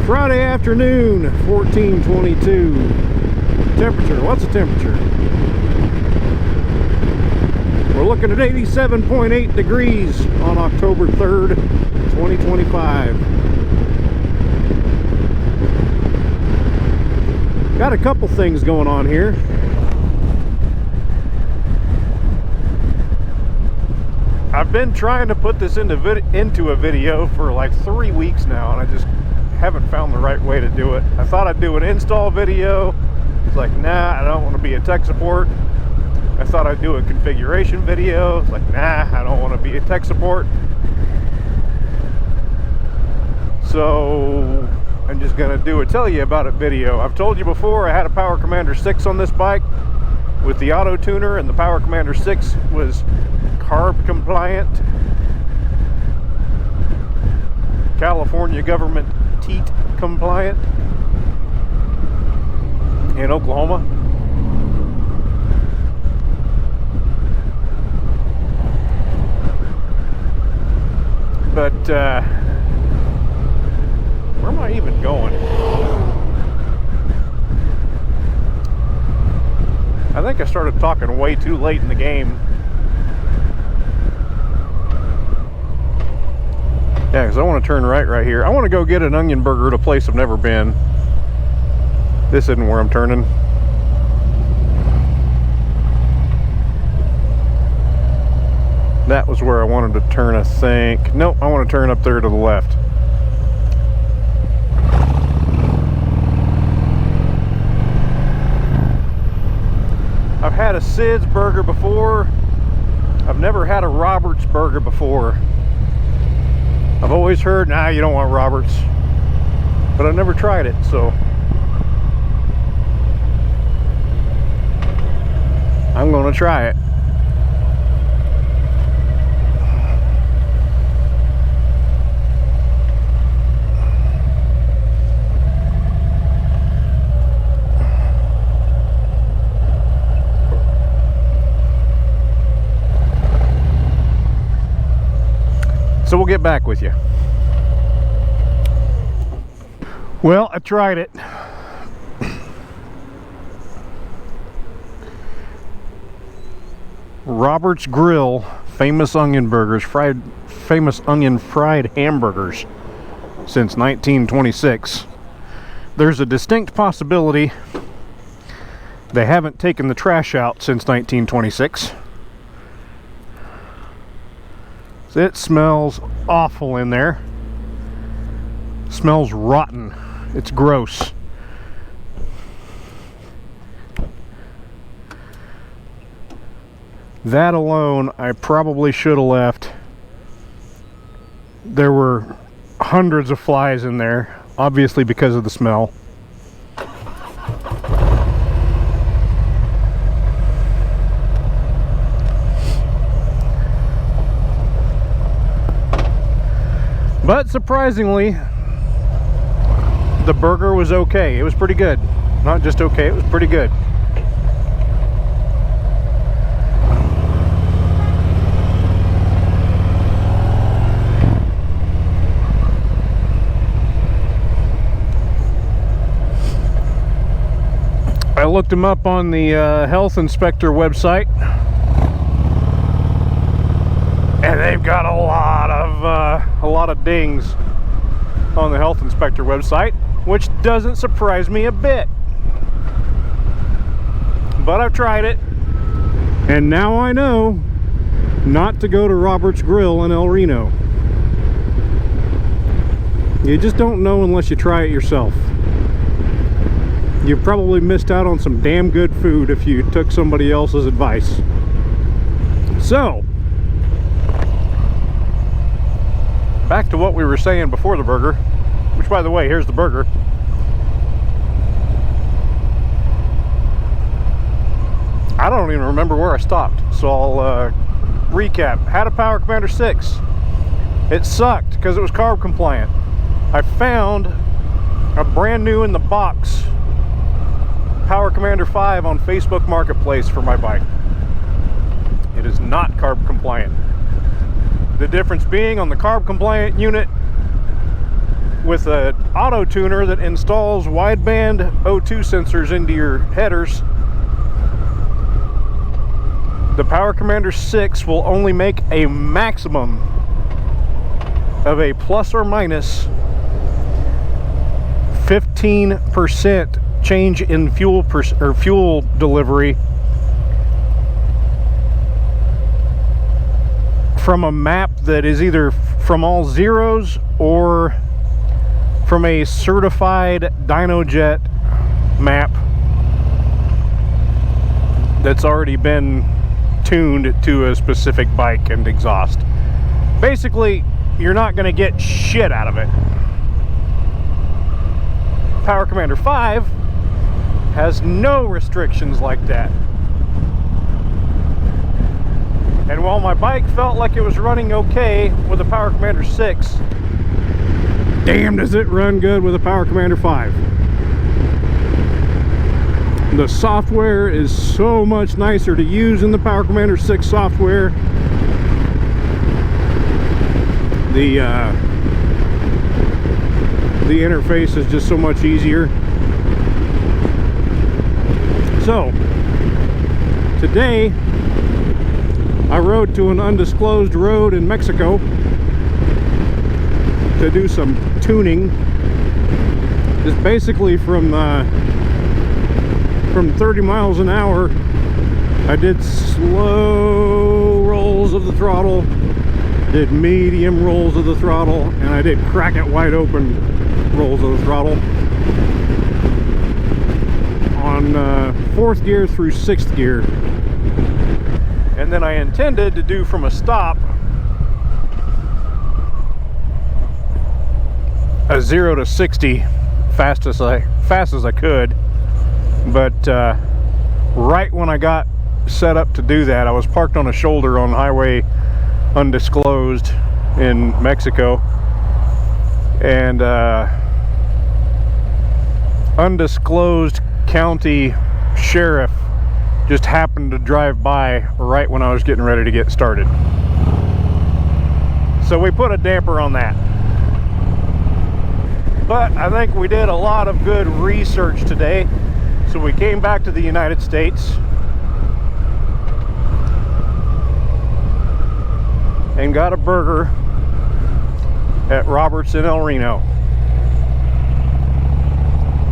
Friday afternoon, 14:22. Temperature, what's the temperature? We're looking at 87.8 degrees on October 3rd, 2025. Got a couple things going on here. I've been trying to put this into a video for like 3 weeks now, and I just haven't found the right way to do it. I thought I'd do an install video. It's like, nah, I don't want to be a tech support. I thought I'd do a configuration video. It's like, nah, I don't want to be a tech support. So I'm just gonna do a tell you about it video. I've told you before I had a Power Commander 6 on this bike with the auto tuner, and the Power Commander 6 was carb compliant, California government teat compliant in Oklahoma. But where am I even going? I think I started talking way too late in the game. Yeah, because I want to turn right here. I want to go get an onion burger at a place I've never been. This isn't where I'm turning. That was where I wanted to turn, I think. Nope, I want to turn up there to the left. I've had a Sid's burger before. I've never had a Roberts burger before. I've always heard, nah, you don't want Roberts. But I've never tried it, so I'm gonna try it. So we'll get back with you. Well, I tried it. Robert's Grill, famous onion burgers, famous onion fried hamburgers since 1926. There's a distinct possibility they haven't taken the trash out since 1926. It smells awful in there. Smells rotten. It's gross. That alone, I probably should have left. There were hundreds of flies in there, obviously because of the smell. But surprisingly, the burger was okay. It was pretty good. Not just okay, it was pretty good. I looked them up on the health inspector website, and they've got a lot of dings on the health inspector website, which doesn't surprise me a bit. But I've tried it, and now I know not to go to Robert's Grill in El Reno. You just don't know unless you try it yourself. You probably missed out on some damn good food if you took somebody else's advice. So, back to what we were saying before the burger, which, by the way, here's the burger. I don't even remember where I stopped, so I'll recap. Had a Power Commander 6. It sucked because it was carb compliant. I found a brand new in the box Power Commander 5 on Facebook Marketplace for my bike. It is not carb compliant. The difference being, on the carb compliant unit with an auto tuner that installs wideband O2 sensors into your headers, the Power Commander 6 will only make a maximum of a plus or minus 15% change in fuel delivery from a map that is either from all zeros or from a certified DynoJet map that's already been tuned to a specific bike and exhaust. Basically, you're not going to get shit out of it. Power Commander 5 has no restrictions like that. And while my bike felt like it was running okay with the Power Commander 6, damn does it run good with the Power Commander 5. The software is so much nicer to use in the Power Commander 6 software. The interface is just so much easier. So, today I rode to an undisclosed road in Mexico to do some tuning. Just basically from 30 miles an hour, I did slow rolls of the throttle, did medium rolls of the throttle, and I did crack it wide open rolls of the throttle on 4th gear through 6th gear. And then I intended to do from a stop a 0 to 60 fast as I could, but right when I got set up to do that, I was parked on a shoulder on highway undisclosed in Mexico, and undisclosed county sheriff just happened to drive by right when I was getting ready to get started. So we put a damper on that. But I think we did a lot of good research today. So we came back to the United States and got a burger at Roberts in El Reno.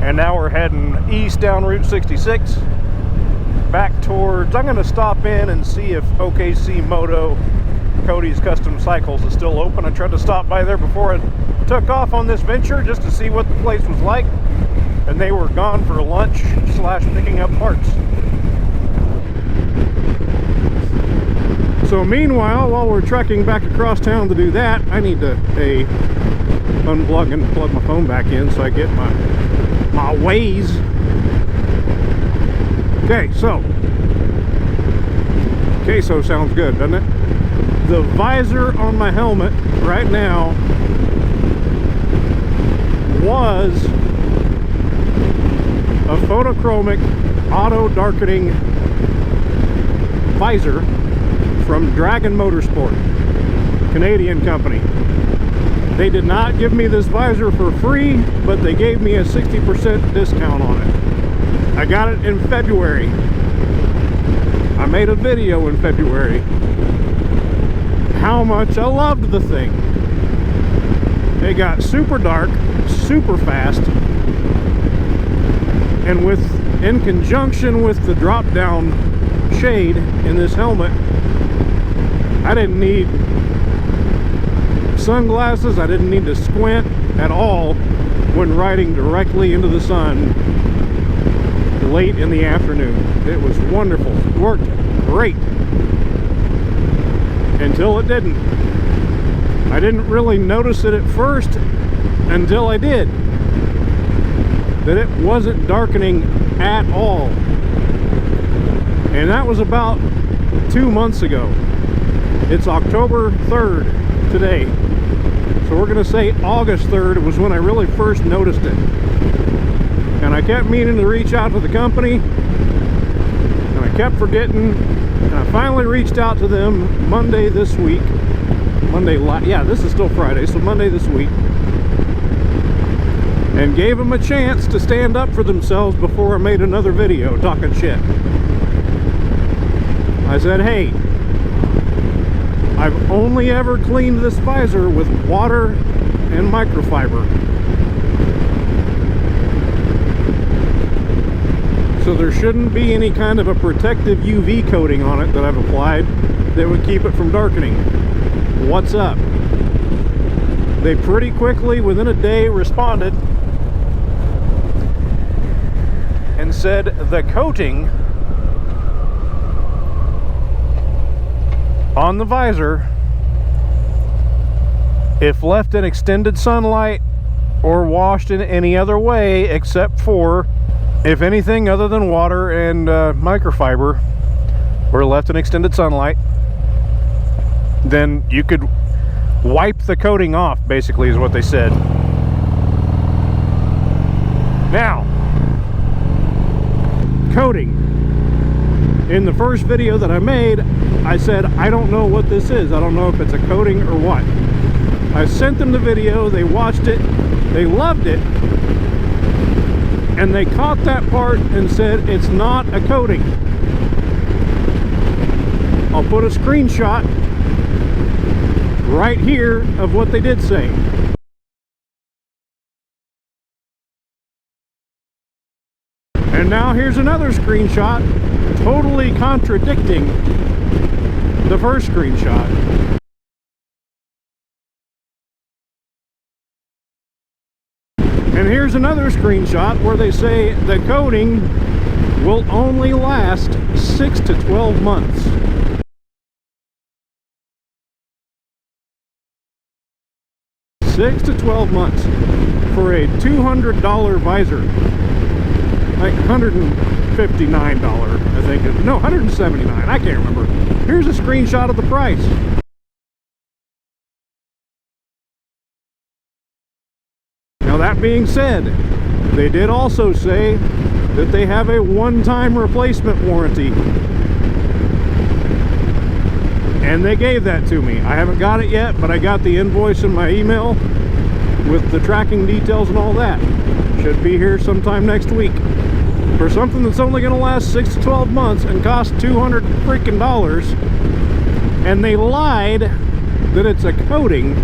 And now we're heading east down Route 66 back towards, I'm going to stop in and see if OKC Moto, Cody's Custom Cycles, is still open. I tried to stop by there before I took off on this venture just to see what the place was like, and they were gone for lunch / picking up parts. So meanwhile, while we're trekking back across town to do that, I need to unplug and plug my phone back in so I get my Waze. Okay, so queso sounds good, doesn't it? The visor on my helmet right now was a photochromic auto darkening visor from Dragon Motorsport, Canadian company. They did not give me this visor for free, but they gave me a 60% discount on it. I got it in February. I made a video in February how much I loved the thing. It got super dark, super fast, and in conjunction with the drop down shade in this helmet, I didn't need sunglasses. I didn't need to squint at all when riding directly into the sun late in the afternoon. It was wonderful. It worked great until it didn't. I didn't really notice it at first until I did, that it wasn't darkening at all. And that was about 2 months ago. It's October 3rd today, so we're gonna say August 3rd was when I really first noticed it. And I kept meaning to reach out to the company, and I kept forgetting, and I finally reached out to them Monday this week. Yeah, this is still Friday, so Monday this week. and gave them a chance to stand up for themselves before I made another video talking shit. I said, hey, I've only ever cleaned this visor with water and microfiber. So there shouldn't be any kind of a protective UV coating on it that I've applied that would keep it from darkening. What's up? They pretty quickly, within a day, responded and said the coating on the visor, if left in extended sunlight or washed in any other way except for, if anything other than water and microfiber were left in extended sunlight, then you could wipe the coating off, basically, is what they said. Now, coating. In the first video that I made, I said, I don't know what this is. I don't know if it's a coating or what. I sent them the video, they watched it, they loved it, and they caught that part and said it's not a coating. I'll put a screenshot right here of what they did say. And now here's another screenshot totally contradicting the first screenshot. And here's another screenshot where they say the coating will only last 6 to 12 months. $6 to 12 months for a $200 visor. Like $159, I think. No, $179. I can't remember. Here's a screenshot of the price. Now, that being said, they did also say that they have a one-time replacement warranty. And they gave that to me. I haven't got it yet, but I got the invoice in my email with the tracking details and all that. Should be here sometime next week. For something that's only going to last 6 to 12 months and cost $200 freaking dollars, and they lied that it's a coating,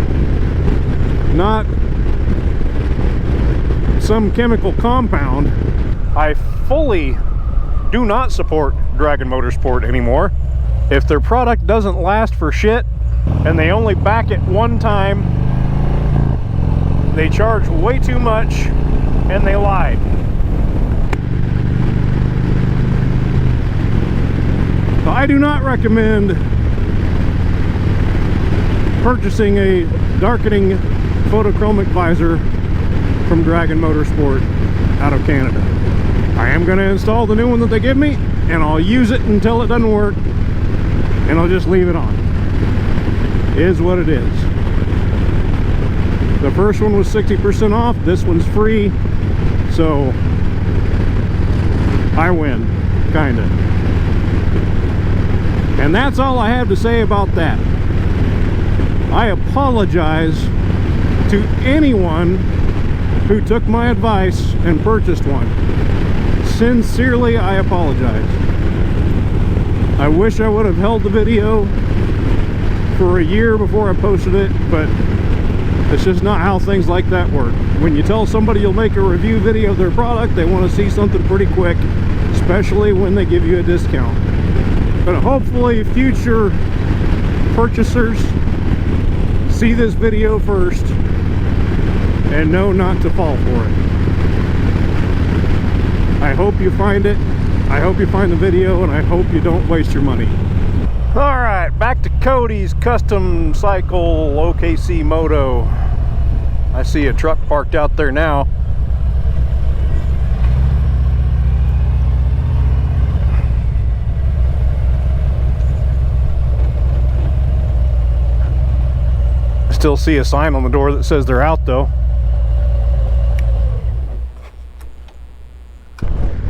not some chemical compound. I fully do not support Dragon Motorsport anymore. If their product doesn't last for shit and they only back it one time, they charge way too much and they lied. So I do not recommend purchasing a darkening photochromic visor from Dragon Motorsport out of Canada. I am going to install the new one that they give me, and I'll use it until it doesn't work, and I'll just leave it on. It is what it is. The first one was 60% off, this one's free, so I win, kinda. And that's all I have to say about that. I apologize to anyone who took my advice and purchased one. Sincerely, I apologize. I wish I would have held the video for a year before I posted it, but it's just not how things like that work. When you tell somebody you'll make a review video of their product, they want to see something pretty quick, especially when they give you a discount. But hopefully future purchasers see this video first and know not to fall for it. I hope you find it. I hope you find the video, and I hope you don't waste your money. Alright, back to Cody's custom cycle OKC Moto. I see a truck parked out there now. Still see a sign on the door that says they're out though.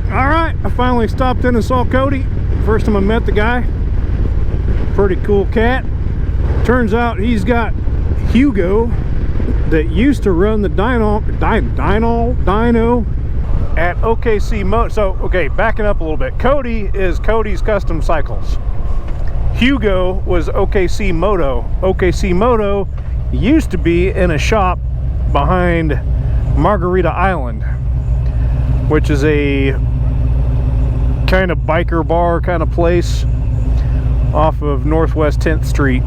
Alright, I finally stopped in and saw Cody. First time I met the guy. Pretty cool cat. Turns out he's got Hugo that used to run the dyno at OKC Moto. So, okay, backing up a little bit. Cody is Cody's Custom Cycles. Hugo was OKC Moto. OKC Moto used to be in a shop behind Margarita Island, which is a kind of biker bar kind of place off of Northwest 10th Street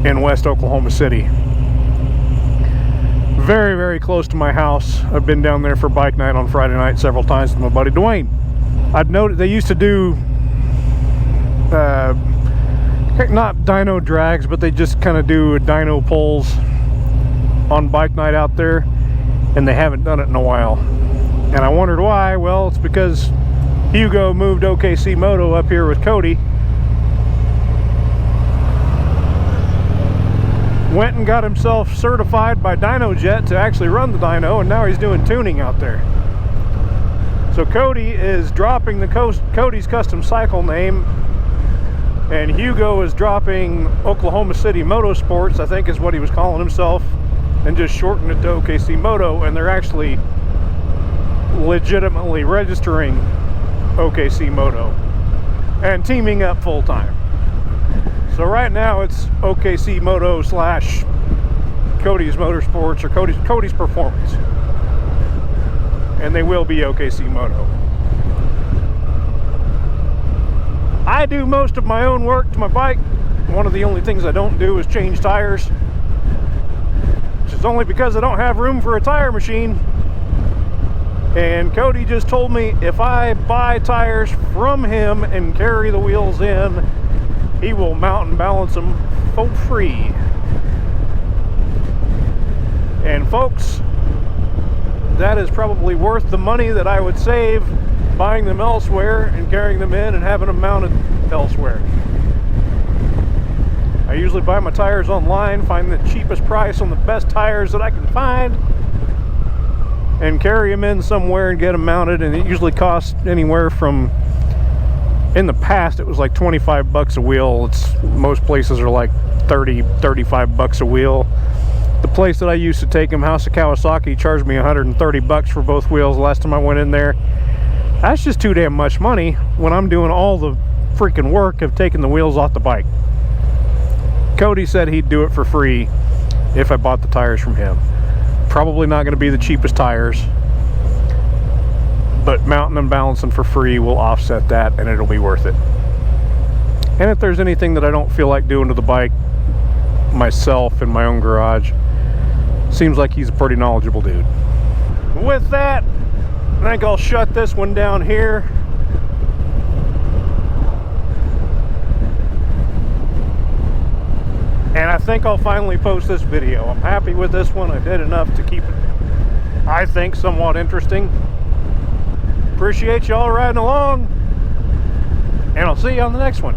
in West Oklahoma City. Very, very close to my house. I've been down there for bike night on Friday night several times with my buddy Dwayne. I'd noted they used to do not dyno drags, but they just kind of do dyno pulls on bike night out there, and they haven't done it in a while. And I wondered why. Well, it's because Hugo moved OKC Moto up here with Cody, went and got himself certified by DynoJet to actually run the dyno, and now he's doing tuning out there. So Cody is dropping the Cody's Custom Cycle name, and Hugo is dropping Oklahoma City Motorsports, I think is what he was calling himself, and just shortened it to OKC Moto, and they're actually legitimately registering OKC Moto and teaming up full time. So right now it's OKC Moto slash Cody's Motorsports, or Cody's Performance, and they will be OKC Moto. I do most of my own work to my bike. One of the only things I don't do is change tires, which is only because I don't have room for a tire machine. And Cody just told me if I buy tires from him and carry the wheels in, he will mount and balance them for free. And folks, that is probably worth the money that I would save buying them elsewhere and carrying them in and having them mounted elsewhere. I usually buy my tires online, find the cheapest price on the best tires that I can find, and carry them in somewhere and get them mounted. And it usually costs anywhere from, in the past it was like 25 bucks a wheel. Most places are like 30, 35 bucks a wheel. The place that I used to take them, House of Kawasaki, charged me 130 bucks for both wheels the last time I went in there. That's just too damn much money when I'm doing all the freaking work of taking the wheels off the bike. Cody said he'd do it for free if I bought the tires from him. Probably not going to be the cheapest tires, but mounting and balancing for free will offset that, and it'll be worth it. And if there's anything that I don't feel like doing to the bike myself in my own garage, seems like he's a pretty knowledgeable dude. With that, I think I'll shut this one down here. And I think I'll finally post this video. I'm happy with this one. I did enough to keep it, I think, somewhat interesting. Appreciate y'all riding along, and I'll see you on the next one.